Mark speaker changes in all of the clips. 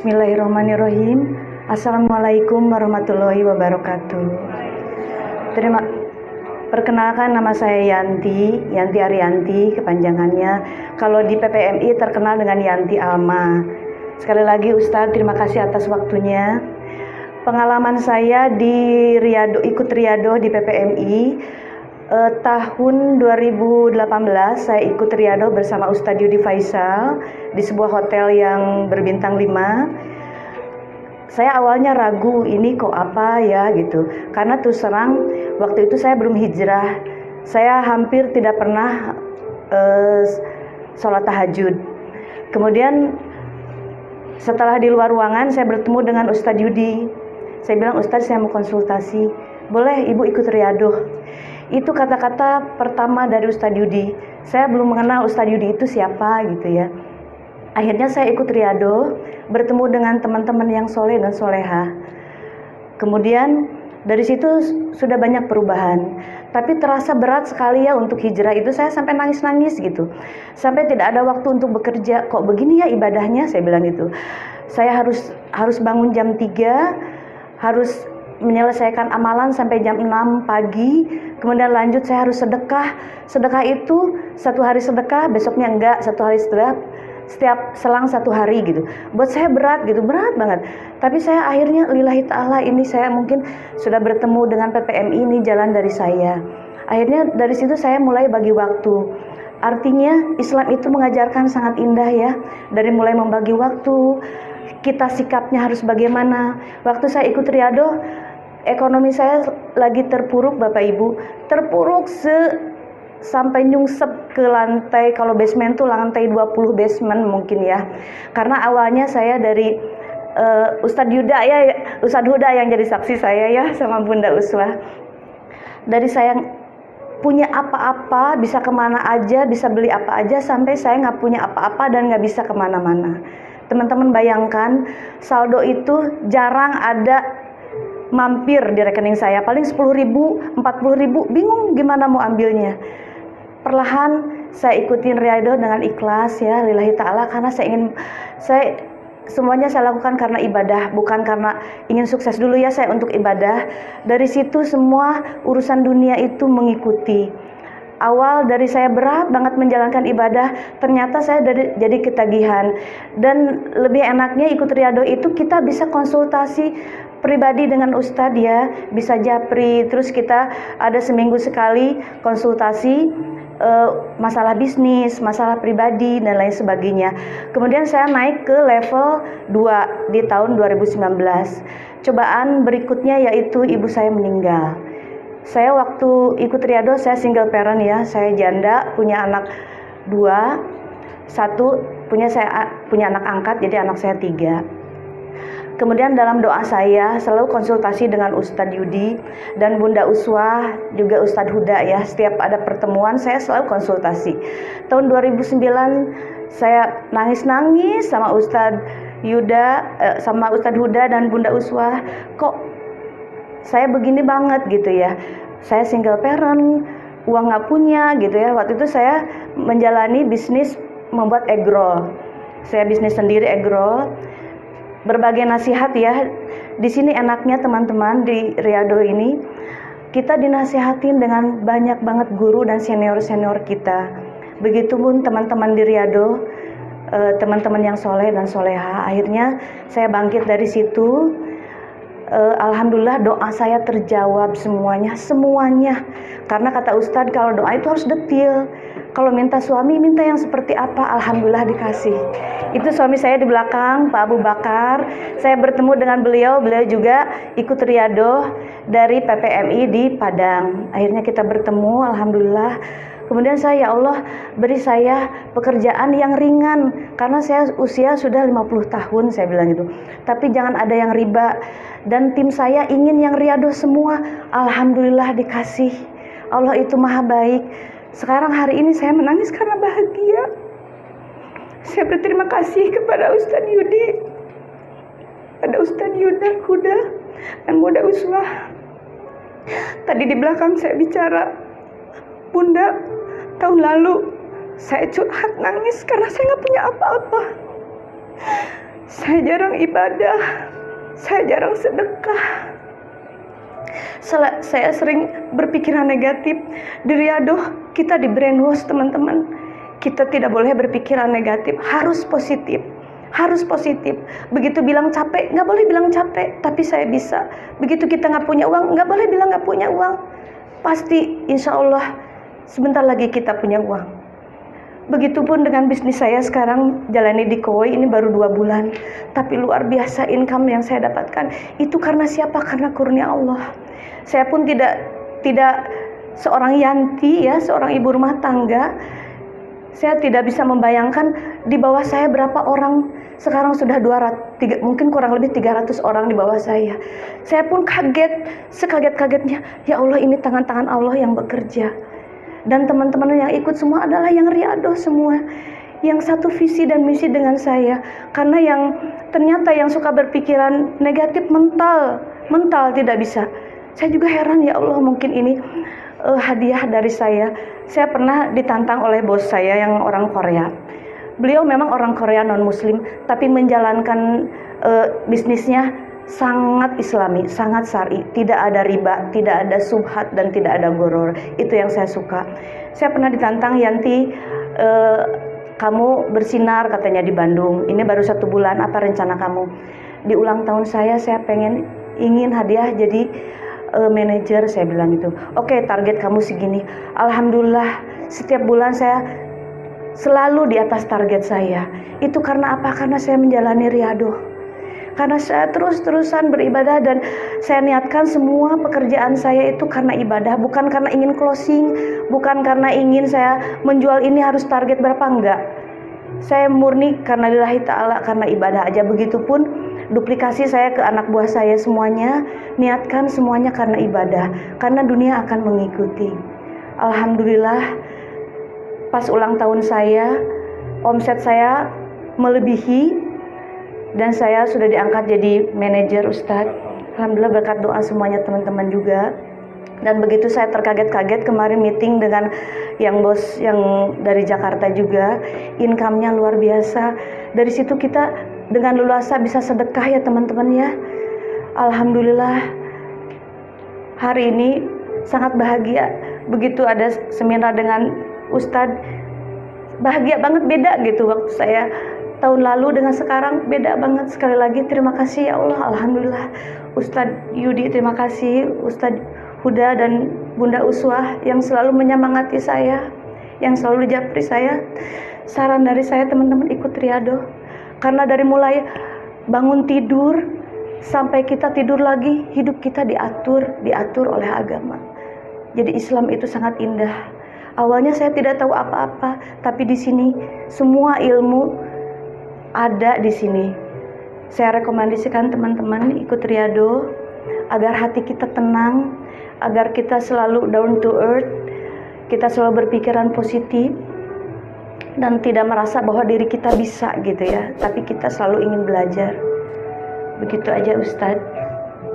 Speaker 1: Bismillahirrahmanirrahim. Assalamualaikum warahmatullahi wabarakatuh. Perkenalkan, nama saya Yanti Arianti kepanjangannya. Kalau di PPMI terkenal dengan Yanti Alma. Sekali lagi Ustadz, terima kasih atas waktunya. Pengalaman saya di ikut Riyado di PPMI tahun 2018 saya ikut Riyado bersama Ustadz Yudi Faisal di sebuah hotel yang berbintang 5. Saya awalnya ragu, ini kok apa ya gitu, karena terus terang waktu itu saya belum hijrah. Saya hampir tidak pernah sholat tahajud. Kemudian setelah di luar ruangan saya bertemu dengan Ustadz Yudi. Saya bilang, Ustadz, saya mau konsultasi, boleh ibu ikut Riyado? Itu kata-kata pertama dari Ustadz Yudi. Saya belum mengenal Ustadz Yudi itu siapa gitu ya. Akhirnya saya ikut Riyado, bertemu dengan teman-teman yang soleh dan soleha. Kemudian dari situ sudah banyak perubahan. Tapi terasa berat sekali ya untuk hijrah itu, saya sampai nangis-nangis gitu. Sampai tidak ada waktu untuk bekerja. Kok begini ya ibadahnya, saya bilang gitu. Saya harus bangun jam 3, harus menyelesaikan amalan sampai jam 6 pagi, kemudian lanjut saya harus sedekah. Sedekah itu satu hari sedekah, besoknya enggak, satu hari sedekah, setiap selang satu hari gitu. Buat saya berat gitu, berat banget. Tapi saya akhirnya lillahi ta'ala, ini saya mungkin sudah bertemu dengan PPMI, ini jalan dari saya. Akhirnya dari situ saya mulai bagi waktu. Artinya Islam itu mengajarkan sangat indah ya, dari mulai membagi waktu, kita sikapnya harus bagaimana. Waktu saya ikut Riyado, ekonomi saya lagi terpuruk Bapak Ibu, terpuruk sampai nyungsep ke lantai, kalau basement tuh lantai 20 basement mungkin ya. Karena awalnya saya dari Ustadz Huda yang jadi saksi saya ya, sama Bunda Uswah. Dari saya punya apa-apa, bisa kemana aja, bisa beli apa aja, sampai saya nggak punya apa-apa dan nggak bisa kemana-mana. Teman-teman bayangkan, saldo itu jarang ada mampir di rekening saya, paling 10.000, 40.000, bingung gimana mau ambilnya. Perlahan saya ikutin Riyado dengan ikhlas ya, lillahi ta'ala, karena semuanya saya lakukan karena ibadah, bukan karena ingin sukses dulu ya saya untuk ibadah. Dari situ semua urusan dunia itu mengikuti. Awal dari saya berat banget menjalankan ibadah, ternyata saya jadi ketagihan. Dan lebih enaknya ikut Riyado itu kita bisa konsultasi pribadi dengan Ustadz ya, bisa japri, terus kita ada seminggu sekali konsultasi masalah bisnis, masalah pribadi dan lain sebagainya. Kemudian saya naik ke level 2 di tahun 2019. Cobaan berikutnya yaitu ibu saya meninggal. Saya waktu ikut Riyado saya single parent ya, saya janda, punya anak 2, 1 punya anak angkat, jadi anak saya 3. Kemudian dalam doa saya selalu konsultasi dengan Ustadz Yudi dan Bunda Uswah, juga Ustadz Huda ya. Setiap ada pertemuan saya selalu konsultasi. Tahun 2009 saya nangis-nangis sama Ustadz Huda dan Bunda Uswah. Kok saya begini banget gitu ya. Saya single parent, uang nggak punya gitu ya. Waktu itu saya menjalani bisnis membuat egg roll. Saya bisnis sendiri egg roll. Berbagai nasihat ya. Di sini enaknya teman-teman di Riyado ini, kita dinasihatin dengan banyak banget guru dan senior-senior kita. Begitupun teman-teman di Riyado, teman-teman yang soleh dan soleha. Akhirnya saya bangkit dari situ. Alhamdulillah doa saya terjawab semuanya. Karena kata Ustadz, kalau doa itu harus detil. Kalau minta suami, minta yang seperti apa? Alhamdulillah dikasih. Itu suami saya di belakang, Pak Abu Bakar. Saya bertemu dengan beliau juga ikut Riyado dari PPMI di Padang. Akhirnya kita bertemu, alhamdulillah. Kemudian saya, ya Allah, beri saya pekerjaan yang ringan, karena saya usia sudah 50 tahun, saya bilang gitu. Tapi jangan ada yang riba. Dan tim saya ingin yang Riyado semua. Alhamdulillah dikasih. Allah itu maha baik. Sekarang hari ini saya menangis karena bahagia. Saya berterima kasih kepada Ustadz Yudi, pada Ustadz Huda dan Bunda Uswah. Tadi di belakang saya bicara, Bunda, tahun lalu saya curhat nangis karena saya nggak punya apa-apa. Saya jarang ibadah, saya jarang sedekah. Saya sering berpikiran negatif. Di Riyadh kita di brainwash teman-teman. Kita tidak boleh berpikiran negatif, harus positif. Harus positif. Begitu bilang capek, nggak boleh bilang capek, tapi saya bisa. Begitu kita nggak punya uang, nggak boleh bilang nggak punya uang. Pasti insya Allah sebentar lagi kita punya uang. Begitupun dengan bisnis saya sekarang jalani di Koi ini baru 2 bulan. Tapi luar biasa income yang saya dapatkan. Itu karena siapa? Karena kurnia Allah. Saya pun tidak seorang Yanti ya, seorang ibu rumah tangga. Saya tidak bisa membayangkan di bawah saya berapa orang. Sekarang sudah 200, mungkin kurang lebih 300 orang di bawah saya. Saya pun kaget, sekaget-kagetnya. Ya Allah, ini tangan-tangan Allah yang bekerja. Dan teman-teman yang ikut semua adalah yang Riyadh semua, yang satu visi dan misi dengan saya. Karena yang ternyata yang suka berpikiran negatif mental tidak bisa. Saya juga heran, ya Allah, mungkin ini hadiah dari saya. Saya pernah ditantang oleh bos saya yang orang Korea. Beliau memang orang Korea non muslim, tapi menjalankan bisnisnya sangat islami, sangat syar'i, tidak ada riba, tidak ada subhat, dan tidak ada goror. Itu yang saya suka. Saya pernah ditantang, Yanti, kamu bersinar katanya di Bandung, ini baru 1 bulan, apa rencana kamu? Di ulang tahun saya ingin hadiah jadi manajer, saya bilang gitu. Oke, target kamu segini. Alhamdulillah, setiap bulan saya selalu di atas target saya. Itu karena apa? Karena saya menjalani Riyadh. Karena saya terus-terusan beribadah, dan saya niatkan semua pekerjaan saya itu karena ibadah, bukan karena ingin closing, bukan karena ingin saya menjual ini harus target berapa, enggak. Saya murni karena lillahi ta'ala, karena ibadah aja. Begitupun duplikasi saya ke anak buah saya semuanya, niatkan semuanya karena ibadah, karena dunia akan mengikuti. Alhamdulillah, pas ulang tahun saya, omset saya melebihi, dan saya sudah diangkat jadi manajer, Ustadz. Alhamdulillah berkat doa semuanya teman-teman juga. Dan begitu saya terkaget-kaget kemarin meeting dengan yang bos yang dari Jakarta juga, income-nya luar biasa. Dari situ kita dengan leluasa bisa sedekah ya teman-teman ya. Alhamdulillah hari ini sangat bahagia. Begitu ada seminar dengan Ustadz, bahagia banget, beda gitu waktu saya tahun lalu dengan sekarang, beda banget. Sekali lagi terima kasih ya Allah. Alhamdulillah Ustadz Yudi, terima kasih Ustadz Huda dan Bunda Uswah yang selalu menyemangati saya, yang selalu japri saya. Saran dari saya teman-teman, ikut Riyadh. Karena dari mulai bangun tidur sampai kita tidur lagi, hidup kita diatur oleh agama. Jadi Islam itu sangat indah. Awalnya saya tidak tahu apa-apa, tapi di sini semua ilmu ada di sini. Saya rekomendasikan teman-teman ikut Riyadh agar hati kita tenang, agar kita selalu down to earth, kita selalu berpikiran positif dan tidak merasa bahwa diri kita bisa gitu ya, tapi kita selalu ingin belajar. Begitu aja Ustadz.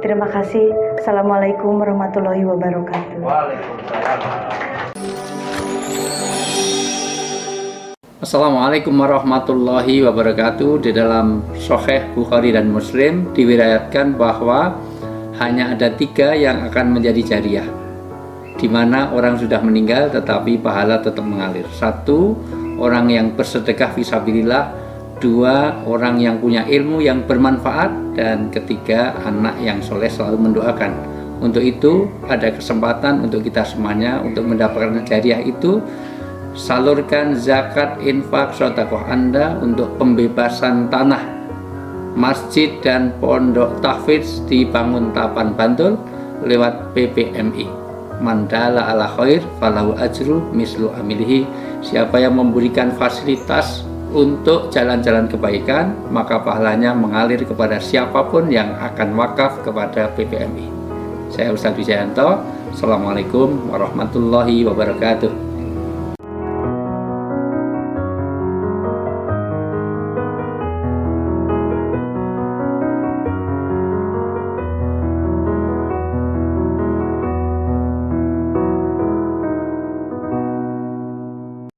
Speaker 1: Terima kasih. Assalamualaikum warahmatullahi wabarakatuh.
Speaker 2: Waalaikumsalam. Assalamualaikum warahmatullahi wabarakatuh. Di dalam Sahih Bukhari dan Muslim diriwayatkan bahwa hanya ada 3 yang akan menjadi jariyah, di mana orang sudah meninggal tetapi pahala tetap mengalir. 1, orang yang bersedekah fisabilillah. 2, orang yang punya ilmu yang bermanfaat. Dan 3, anak yang soleh selalu mendoakan. Untuk itu ada kesempatan untuk kita semuanya untuk mendapatkan jariyah itu. Salurkan zakat, infak, sedekah Anda untuk pembebasan tanah masjid dan pondok tahfidz di Banguntapan Bantul lewat PPMI. Mandala ala khair falahu ajru mislu amilihi. Siapa yang memberikan fasilitas untuk jalan-jalan kebaikan, maka pahalanya mengalir kepada siapapun yang akan wakaf kepada PPMI. Saya Ustadz Wijayanto. Assalamualaikum warahmatullahi wabarakatuh.